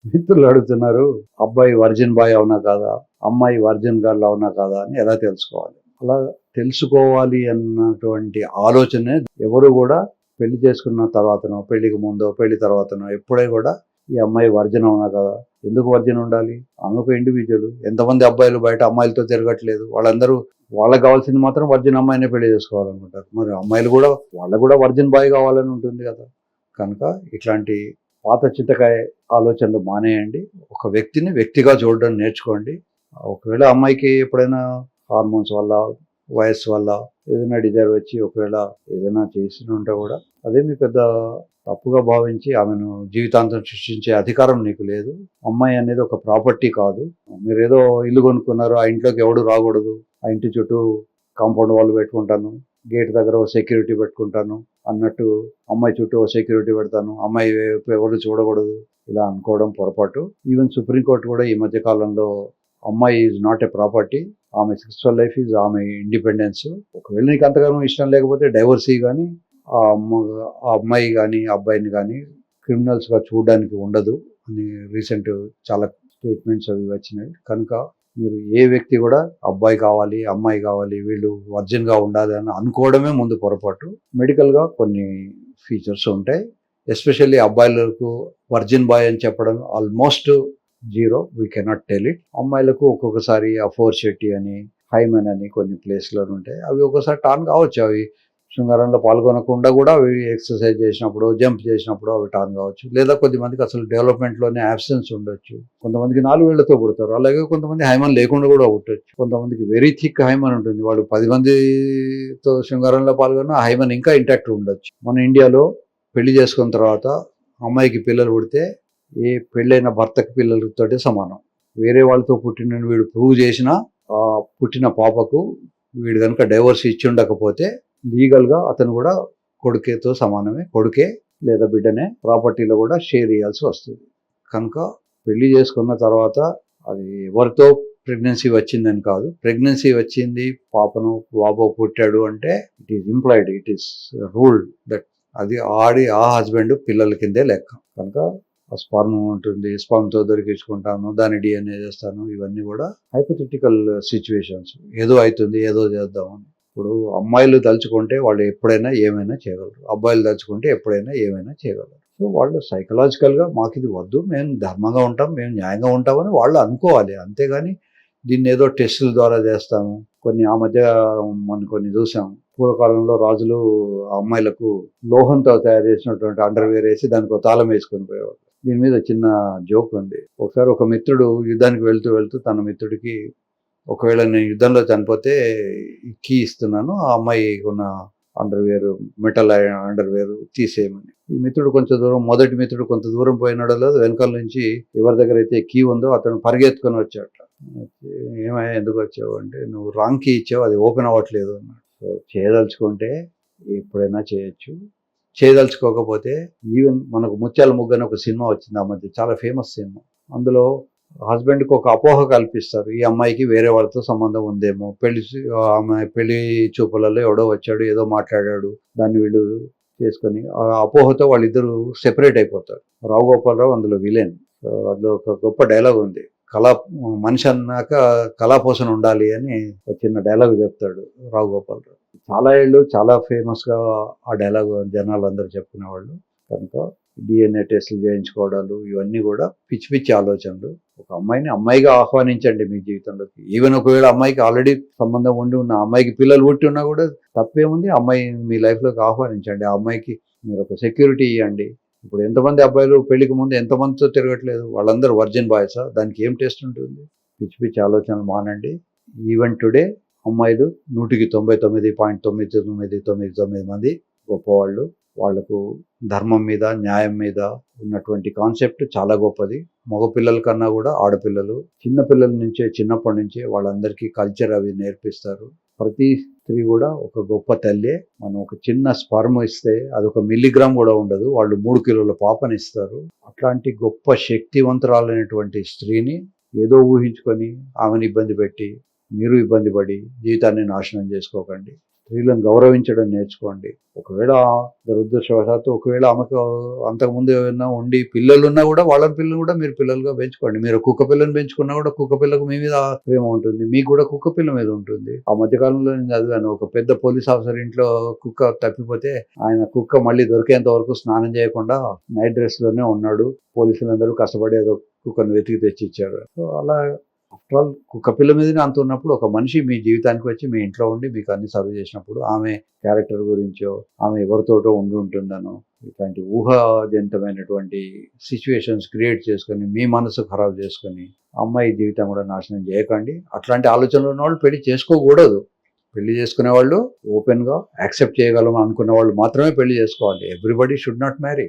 మిత్రులు అడుగుతున్నారు, అబ్బాయి వర్జిన్ బాయ్ అవునా కాదా, అమ్మాయి వర్జిన్ గర్ల్ అవునా కాదా అని ఎలా తెలుసుకోవాలి? అలా తెలుసుకోవాలి అన్నటువంటి ఆలోచనే ఎవరు కూడా పెళ్లి చేసుకున్న తర్వాతనో, పెళ్లికి ముందో, పెళ్లి తర్వాతనో ఎప్పుడే కూడా ఈ అమ్మాయి వర్జిన్ అవునా కదా, ఎందుకు వర్జిన్ ఉండాలి? ఆమె ఒక ఇండివిజువల్. ఎంతమంది అబ్బాయిలు బయట అమ్మాయిలతో తిరగట్లేదు, వాళ్ళందరూ వాళ్ళకి కావాల్సింది మాత్రం వర్జిన్ అమ్మాయినే పెళ్లి చేసుకోవాలనుకుంటారు. మరి అమ్మాయిలు కూడా వాళ్ళకు కూడా వర్జిన్ బాయ్ కావాలని ఉంటుంది కదా. కనుక ఇట్లాంటి పాత చింతకాయ ఆలోచనలు మానేయండి. ఒక వ్యక్తిని వ్యక్తిగా చూడడం నేర్చుకోండి. ఒకవేళ అమ్మాయికి ఎప్పుడైనా హార్మోన్స్ వల్ల, వయస్సు వల్ల ఏదైనా డిజైర్ వచ్చి ఒకవేళ ఏదైనా చేసి ఉంటే కూడా అదేమి పెద్ద తప్పుగా భావించి ఆమెను జీవితాంతం సృష్టించే అధికారం నీకు లేదు. అమ్మాయి అనేది ఒక ప్రాపర్టీ కాదు. మీరు ఏదో ఇల్లు కొనుక్కున్నారు, ఆ ఇంట్లోకి ఎవడు రాకూడదు, ఆ ఇంటి చుట్టూ కాంపౌండ్ వాళ్ళు పెట్టుకుంటాను, గేట్ దగ్గర ఓ సెక్యూరిటీ పెట్టుకుంటాను అన్నట్టు అమ్మాయి చుట్టూ ఓ సెక్యూరిటీ పెడతాను, అమ్మాయి వైపు ఎవరు చూడకూడదు, ఇలా అనుకోవడం పొరపాటు. ఈవెన్ సుప్రీంకోర్టు కూడా ఈ మధ్య కాలంలో అమ్మాయి ఈజ్ నాట్ ఏ ప్రాపర్టీ, ఆమె సెక్సువల్ లైఫ్ ఈజ్ ఆమె ఇండిపెండెన్స్. ఒకవేళ నీకు అంతగానో ఇష్టం లేకపోతే డైవర్సీ కానీ ఆ అమ్మాయి కానీ అబ్బాయిని కానీ క్రిమినల్స్గా చూడడానికి ఉండదు అని రీసెంట్ చాలా స్టేట్మెంట్స్ అవి వచ్చినాయి. కనుక మీరు ఏ వ్యక్తి కూడా అబ్బాయి కావాలి, అమ్మాయి కావాలి, వీళ్ళు వర్జిన్గా ఉండాలి అని అనుకోవడమే ముందు పొరపాటు. మెడికల్గా కొన్ని ఫీచర్స్ ఉంటాయి. ఎస్పెషల్లీ అబ్బాయిలకు వర్జిన్ బాయ్ అని చెప్పడం almost zero, we cannot tell it. అమ్మాయిలకు ఒక్కొక్కసారి ఆ ఫోర్ షెట్టి అని, హైమన్ అని కొన్ని ప్లేస్లో ఉంటాయి. అవి ఒక్కోసారి టాన్ కావచ్చు. అవి శృంగారంలో పాల్గొనకుండా కూడా అవి ఎక్సర్సైజ్ చేసినప్పుడు, జంప్ చేసినప్పుడు అవి టాన్ కావచ్చు. లేదా కొద్దిమందికి అసలు డెవలప్మెంట్లోనే యాబ్సెన్స్ ఉండొచ్చు. కొంతమందికి 4 వేళ్లతో పుడతారు. అలాగే కొంతమంది హైమన్ లేకుండా కూడా పుట్టచ్చు. కొంతమందికి వెరీ థిక్ హైమన్ ఉంటుంది. వాళ్ళు 10 మందితో శృంగారంలో పాల్గొన్న హైమన్ ఇంకా ఇంటాక్ట్ ఉండొచ్చు. మన ఇండియాలో పెళ్లి చేసుకున్న తర్వాత అమ్మాయికి పిల్లలు పుడితే ఏ పెళ్ళైన భర్తకి పిల్లలతోటి సమానం. వేరే వాళ్ళతో పుట్టిన వీడు ప్రూవ్ చేసినా ఆ పుట్టిన పాపకు వీడు కనుక డైవర్స్ ఇచ్చి ఉండకపోతే లీగల్గా అతను కూడా కొడుకేతో సమానమే. కొడుకే లేదా బిడ్డనే ప్రాపర్టీలో కూడా షేర్ చేయాల్సి వస్తుంది. కనుక పెళ్లి చేసుకున్న తర్వాత అది ఎవరితో ప్రెగ్నెన్సీ వచ్చిందని కాదు. ప్రెగ్నెన్సీ వచ్చింది, పాపను బాబు పుట్టాడు అంటే it is implied, it is ruled that అది ఆ హస్బెండ్ పిల్లల కిందే లెక్క. కనుక ఆ స్పర్మ్ ఉంటుంది, స్పర్మ్తో దొరికించుకుంటాను, దాన్ని డిఎన్ఏ చేస్తాను, ఇవన్నీ కూడా హైపోథెటికల్ సిచ్యువేషన్స్. ఏదో అవుతుంది, ఏదో చేద్దామని. ఇప్పుడు అమ్మాయిలు తలుచుకుంటే వాళ్ళు ఎప్పుడైనా ఏమైనా చేయగలరు, అబ్బాయిలు తలుచుకుంటే ఎప్పుడైనా ఏమైనా చేయగలరు. సో వాళ్ళు సైకలాజికల్గా మాకు ఇది వద్దు, మేము ధర్మంగా ఉంటాం, మేము న్యాయంగా ఉంటామని వాళ్ళు అనుకోవాలి. అంతేగాని దీన్ని ఏదో టెస్టుల ద్వారా చేస్తాము. ఆ మధ్య మనం కొన్ని చూసాం. పూర్వకాలంలో రాజులు అమ్మాయిలకు లోహంతో తయారు చేసినటువంటి అండర్వేర్ వేసి దానికి ఒక తాళం వేసుకొని పోయేవాళ్ళు. దీని మీద చిన్న జోక్ ఉంది. ఒకసారి ఒక మిత్రుడు యుద్ధానికి వెళ్తూ తన మిత్రుడికి, ఒకవేళ నేను యుద్ధంలో చనిపోతే కీ ఇస్తున్నాను, ఆ అమ్మాయి ఉన్న అండర్వేర్, మెటల్ అండర్వేర్ తీసేయమని. ఈ మిత్రుడు మొదటి మిత్రుడు కొంత దూరం పోయినాడో లేదు, వెనకాల నుంచి ఎవరి దగ్గర అయితే కీ ఉందో అతను పరిగెత్తుకొని వచ్చాట. ఏమయ్యా ఎందుకు వచ్చావు అంటే, నువ్వు రాంగ్ కీ ఇచ్చావు, అది ఓపెన్ అవ్వట్లేదు అన్నాడు. సో చేయదలుచుకుంటే ఎప్పుడైనా చేయొచ్చు, చేయదలుచుకోకపోతే ఈవెన్ మనకు ముత్యాల ముగ్గు అని ఒక సినిమా వచ్చింది ఆ మధ్య, చాలా ఫేమస్ సినిమా. అందులో హస్బెండ్కి ఒక అపోహ కల్పిస్తారు, ఈ అమ్మాయికి వేరే వాళ్ళతో సంబంధం ఉందేమో, పెళ్లి చూపులలో ఎవడో వచ్చాడు, ఏదో మాట్లాడాడు, దాన్ని వీళ్ళు చేసుకొని ఆ అపోహతో వాళ్ళిద్దరూ సెపరేట్ అయిపోతారు. రావు గోపాలరావు అందులో విలన్. అందులో ఒక గొప్ప డైలాగ్ ఉంది, మనిషి అన్నాక కళాపోషణ ఉండాలి అని ఒక చిన్న డైలాగ్ చెప్తాడు రావు గోపాలరావు. చాలా ఏళ్ళు చాలా ఫేమస్గా ఆ డైలాగ్ జనాలు అందరూ చెప్పుకునేవాళ్ళు. కనుక డిఎన్ఏ టెస్టులు చేయించుకోవడాలు ఇవన్నీ కూడా పిచ్చి పిచ్చి ఆలోచనలు. ఒక అమ్మాయిని అమ్మాయిగా ఆహ్వానించండి మీ జీవితంలోకి. ఈవెన్ ఒకవేళ అమ్మాయికి ఆల్రెడీ సంబంధం ఉన్న అమ్మాయికి పిల్లలు పుట్టి ఉన్నా కూడా తప్పేముంది, అమ్మాయి మీ లైఫ్లోకి ఆహ్వానించండి. ఆ అమ్మాయికి మీరు ఒక సెక్యూరిటీ ఇవ్వండి. ఇప్పుడు ఎంతమంది అబ్బాయిలు పెళ్లికి ముందు ఎంతమందితో తిరగట్లేదు, వాళ్ళందరూ వర్జిన్ బాయ్సా? దానికి ఏం టెస్ట్ ఉంటుంది? పిచ్చి పిచ్చి ఆలోచనలు మానండి. ఈవెన్ టుడే అమ్మాయిలు 99.9999 మంది గొప్పవాళ్ళు. వాళ్లకు ధర్మం మీద, న్యాయం మీద ఉన్నటువంటి కాన్సెప్ట్ చాలా గొప్పది. మగపిల్లల కన్నా కూడా ఆడపిల్లలు, చిన్నపిల్లల నుంచే, చిన్నప్పటి నుంచే వాళ్ళందరికీ కల్చర్ అవి నేర్పిస్తారు. ప్రతి స్త్రీ కూడా ఒక గొప్ప తల్లే. మనం ఒక చిన్న స్పర్మ్ ఇస్తే అది 1 మిల్లీగ్రామ్ కూడా ఉండదు, వాళ్ళు 3 కిలోల పాపని ఇస్తారు. అట్లాంటి గొప్ప శక్తివంతురాలైనటువంటి స్త్రీని ఏదో ఊహించుకొని ఆమెను ఇబ్బంది పెట్టి మీరు ఇబ్బంది పడి జీవితాన్ని నాశనం చేసుకోకండి. స్త్రీలను గౌరవించడం నేర్చుకోండి. ఒకవేళ దురదృష్టవశాత్తు ఒకవేళ ఆమెకు అంతకుముందు ఏమైనా ఉండి పిల్లలున్నా కూడా వాళ్ళ పిల్లలు కూడా మీరు పిల్లలుగా పెంచుకోండి. మీరు కుక్క పిల్లని పెంచుకున్నా కూడా కుక్క పిల్లకు మీ మీద ప్రేమ ఉంటుంది, మీకు కూడా కుక్క పిల్ల మీద ఉంటుంది. ఆ మధ్యకాలంలో నేను చదివాను, ఒక పెద్ద పోలీస్ ఆఫీసర్ ఇంట్లో కుక్క తప్పిపోతే ఆయన కుక్క మళ్ళీ దొరికేంత వరకు స్నానం చేయకుండా నైట్ డ్రెస్ లోనే ఉన్నాడు. పోలీసులందరూ కష్టపడి ఏదో కుక్కను వెతికి తెచ్చి ఇచ్చారు. సో అలా ఆఫ్టర్ ఆల్ కుక్క పిల్ల మీదనే అంత ఉన్నప్పుడు ఒక మనిషి మీ జీవితానికి వచ్చి మీ ఇంట్లో ఉండి మీకు అన్ని సర్వ్ చేసినప్పుడు ఆమె క్యారెక్టర్ గురించో ఆమె ఎవరితోటో ఉండి ఉంటుందనో ఇట్లాంటి ఊహాజనితమైనటువంటి సిచ్యువేషన్స్ క్రియేట్ చేసుకొని మీ మనసు ఖరాబ్ చేసుకొని అమ్మాయి జీవితం కూడా నాశనం చేయకండి. అట్లాంటి ఆలోచనలు ఉన్న వాళ్ళు పెళ్లి చేసుకోకూడదు. పెళ్లి చేసుకునే వాళ్ళు ఓపెన్గా యాక్సెప్ట్ చేయగలం అనుకున్న వాళ్ళు మాత్రమే పెళ్లి చేసుకోవాలి. Everybody should not marry.